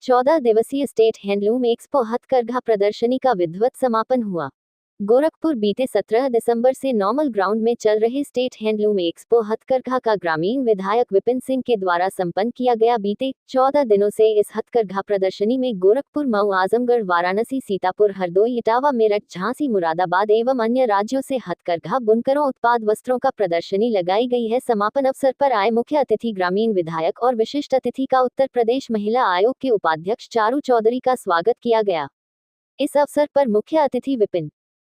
14 दिवसीय state handloom expo हथकरघा प्रदर्शनी का विधिवत समापन हुआ। गोरखपुर बीते 17 दिसंबर से नॉर्मल ग्राउंड में चल रहे स्टेट हैंडलूम एक्सपो हथकरघा का ग्रामीण विधायक विपिन सिंह के द्वारा संपन्न किया गया। बीते 14 दिनों से इस हथकरघा प्रदर्शनी में गोरखपुर, मऊ, आजमगढ़, वाराणसी, सीतापुर, हरदोई, इटावा, मेरठ, झांसी, मुरादाबाद एवं अन्य राज्यों से हथकरघा बुनकरों उत्पाद वस्त्रों का प्रदर्शनी लगाई गई है। समापन अवसर पर आए मुख्य अतिथि ग्रामीण विधायक और विशिष्ट अतिथि का उत्तर प्रदेश महिला आयोग के उपाध्यक्ष चारू चौधरी का स्वागत किया गया। इस अवसर पर मुख्य अतिथि विपिन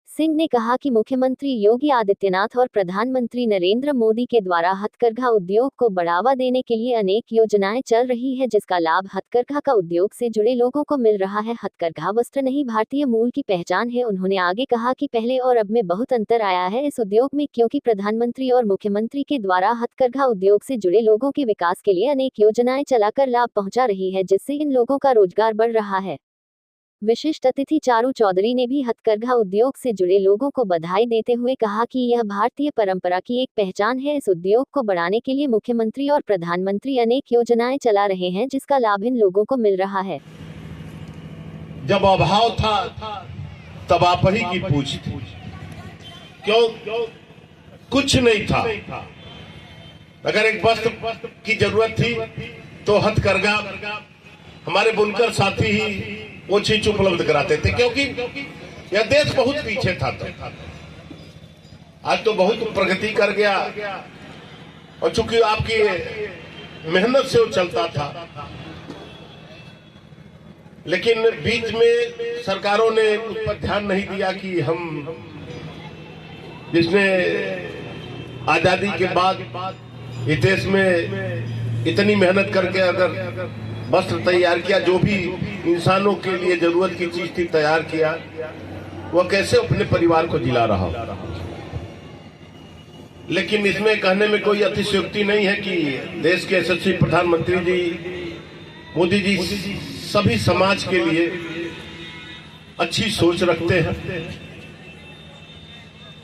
सिंह ने कहा कि मुख्यमंत्री योगी आदित्यनाथ और प्रधानमंत्री नरेंद्र मोदी के द्वारा हथकरघा उद्योग को बढ़ावा देने के लिए अनेक योजनाएं चल रही है, जिसका लाभ हथकरघा का उद्योग से जुड़े लोगों को मिल रहा है। हथकरघा वस्त्र नहीं, भारतीय मूल की पहचान है। उन्होंने आगे कहा कि पहले और अब में बहुत अंतर आया है इस उद्योग में, क्योंकि प्रधानमंत्री और मुख्यमंत्री के द्वारा हथकरघा उद्योग से जुड़े लोगों के विकास के लिए अनेक योजनाएं चलाकर लाभ पहुंचा रही है, जिससे इन लोगों का रोजगार बढ़ रहा है। विशिष्ट अतिथि चारू चौधरी ने भी हथकरघा उद्योग से जुड़े लोगों को बधाई देते हुए कहा कि यह भारतीय परंपरा की एक पहचान है। इस उद्योग को बढ़ाने के लिए मुख्यमंत्री और प्रधानमंत्री अनेक योजनाएं चला रहे हैं, जिसका लाभ इन लोगों को मिल रहा है। जब अभाव था तब आप ही की पूछ थी, क्यों कुछ नहीं था। अगर एक वस्त्र की जरूरत थी तो हथकरघा हमारे बुनकर साथी ही वो चीज उपलब्ध कराते थे, क्योंकि यह देश बहुत पीछे था। आज तो बहुत प्रगति कर गया, और चूंकि आपकी मेहनत से वो चलता था, लेकिन बीच में सरकारों ने उस पर ध्यान नहीं दिया कि हम जिसने आजादी के बाद इस देश में इतनी मेहनत करके अगर वस्त्र तैयार किया, जो भी इंसानों के लिए जरूरत की चीज थी तैयार किया, वह कैसे अपने परिवार को जिला रहा। लेकिन इसमें कहने में कोई अतिशयोक्ति नहीं है कि देश के यशस्वी प्रधानमंत्री जी मोदी जी सभी समाज के लिए अच्छी सोच रखते हैं।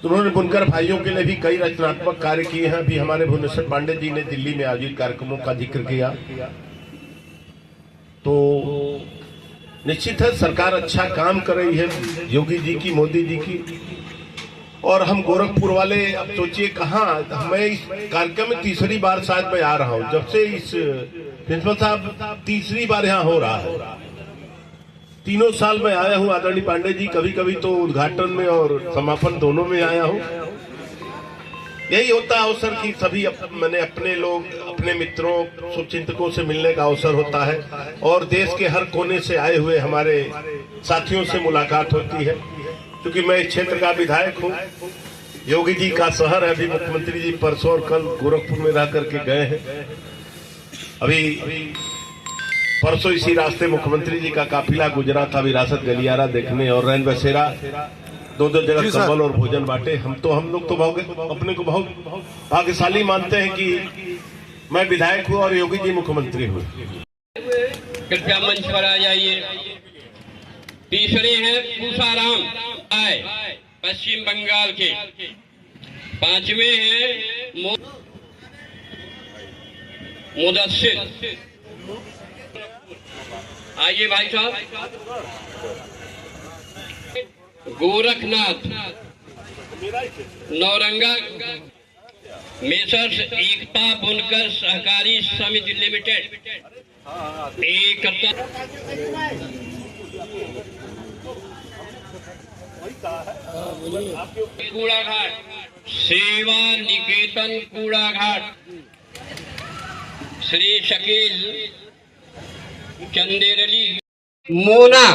उन्होंने बुनकर भाइयों के लिए भी कई रचनात्मक कार्य किए हैं। अभी हमारे भुवनेश्वर पांडे जी ने दिल्ली में आयोजित कार्यक्रमों का जिक्र किया, तो निश्चित है सरकार अच्छा काम कर रही है, योगी जी की, मोदी जी की। और हम गोरखपुर वाले, अब सोचिए कहाँ, मैं इस कार्यक्रम में तीसरी बार शायद मैं आ रहा हूँ, जब से इस प्रिंसिपल साहब तीसरी बार यहाँ हो रहा है। 3 साल में आया हूँ आदरणीय पांडे जी, कभी कभी तो उद्घाटन में और समापन दोनों में आया हूँ। यही होता है अवसर की सभी मैंने अपने लोग, अपने मित्रों, शुभचिंतकों से मिलने का अवसर होता है, और देश के हर कोने से आए हुए हमारे साथियों से मुलाकात होती है। क्योंकि मैं इस क्षेत्र का विधायक हूँ, योगी जी का शहर है। अभी मुख्यमंत्री जी परसों और कल गोरखपुर में रह करके गए हैं। अभी परसों इसी रास्ते मुख्यमंत्री जी का काफिला गुजरा था विरासत गलियारा देखने, और रैन बसेरा 2 जगह कंबल और भोजन बांटे। हम लोग तो अपने को बहुत भाग्यशाली मानते हैं कि मैं विधायक हूँ और योगी जी मुख्यमंत्री हूँ। कृपया मंच पर आ जाइए। तीसरे हैं पूसाराम आए, पश्चिम बंगाल के। 5वें हैं मुदस्सिर। आइए भाई साहब। गोरखनाथ नौरंगा मेसर्स एकता बुनकर सहकारी समिति लिमिटेड। एकता कूड़ा घाट, सेवा निकेतन कूड़ा घाट, श्री शकील चंदेरली मोना,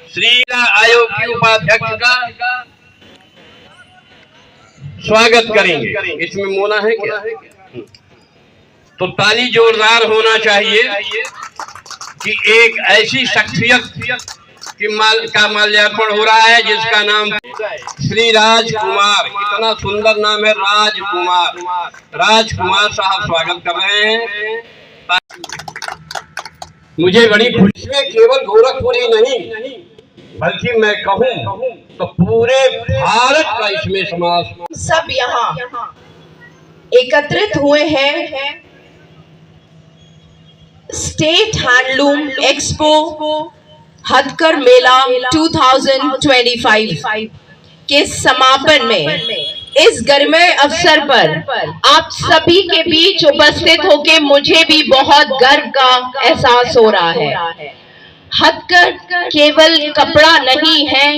श्री आयोग की उपाध्यक्ष का स्वागत करेंगे। इसमें मोना है क्या? तो ताली जोरदार होना चाहिए कि एक ऐसी शख्सियत का माल्यार्पण हो रहा है जिसका नाम श्री राजकुमार, इतना सुंदर नाम है राजकुमार। राजकुमार साहब स्वागत कर रहे हैं। मुझे बड़ी खुशी है, केवल गोरखपुर ही नहीं बल्कि मैं कहूँ तो पूरे भारत का इसमें समाज सब यहाँ एकत्रित हुए हैं स्टेट हैंडलूम एक्सपो हथकर मेला 2025 के समापन में इस गर्मय अवसर पर आप सभी के बीच उपस्थित होके मुझे भी बहुत गर्व का एहसास हो रहा है। हथकर केवल कपड़ा नहीं है,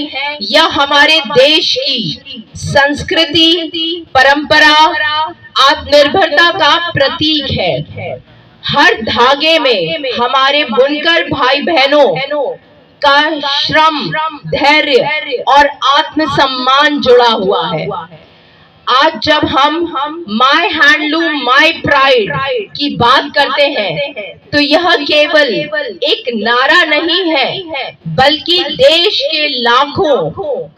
यह हमारे देश की संस्कृति, परंपरा, आत्मनिर्भरता का प्रतीक है। हर धागे में हमारे बुनकर भाई बहनों का श्रम, धैर्य और आत्मसम्मान जुड़ा हुआ है। आज जब हम माय हैंडलूम माय प्राइड की बात करते हैं तो यह केवल एक नारा नहीं है, बल्कि देश के लाखों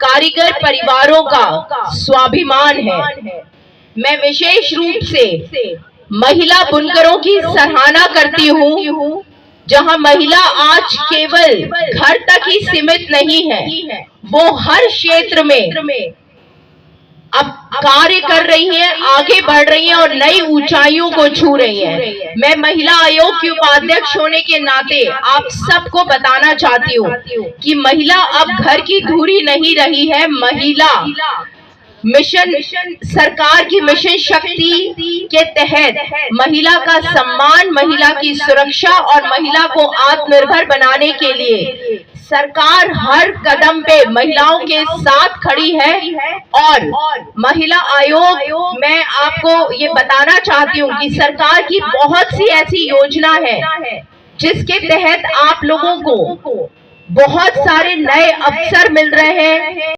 कारीगर परिवारों का स्वाभिमान है। मैं विशेष रूप से महिला बुनकरों की सराहना करती हूँ, जहां महिला आज केवल घर तक ही सीमित नहीं है, वो हर क्षेत्र में अब कार्य कर रही हैं, आगे बढ़ रही हैं और नई ऊंचाइयों को छू रही हैं। मैं महिला आयोग की उपाध्यक्ष होने के नाते आप सबको बताना चाहती हूँ कि महिला अब घर की धुरी नहीं रही है। महिला मिशन, सरकार की मिशन शक्ति के तहत महिला का सम्मान, महिला की सुरक्षा और महिला को आत्मनिर्भर बनाने के लिए सरकार हर कदम पे महिलाओं के साथ खड़ी है। और महिला आयोग, मैं आपको ये बताना चाहती हूँ कि सरकार की बहुत सी ऐसी योजना है जिसके तहत आप लोगों को बहुत सारे नए अवसर मिल रहे हैं।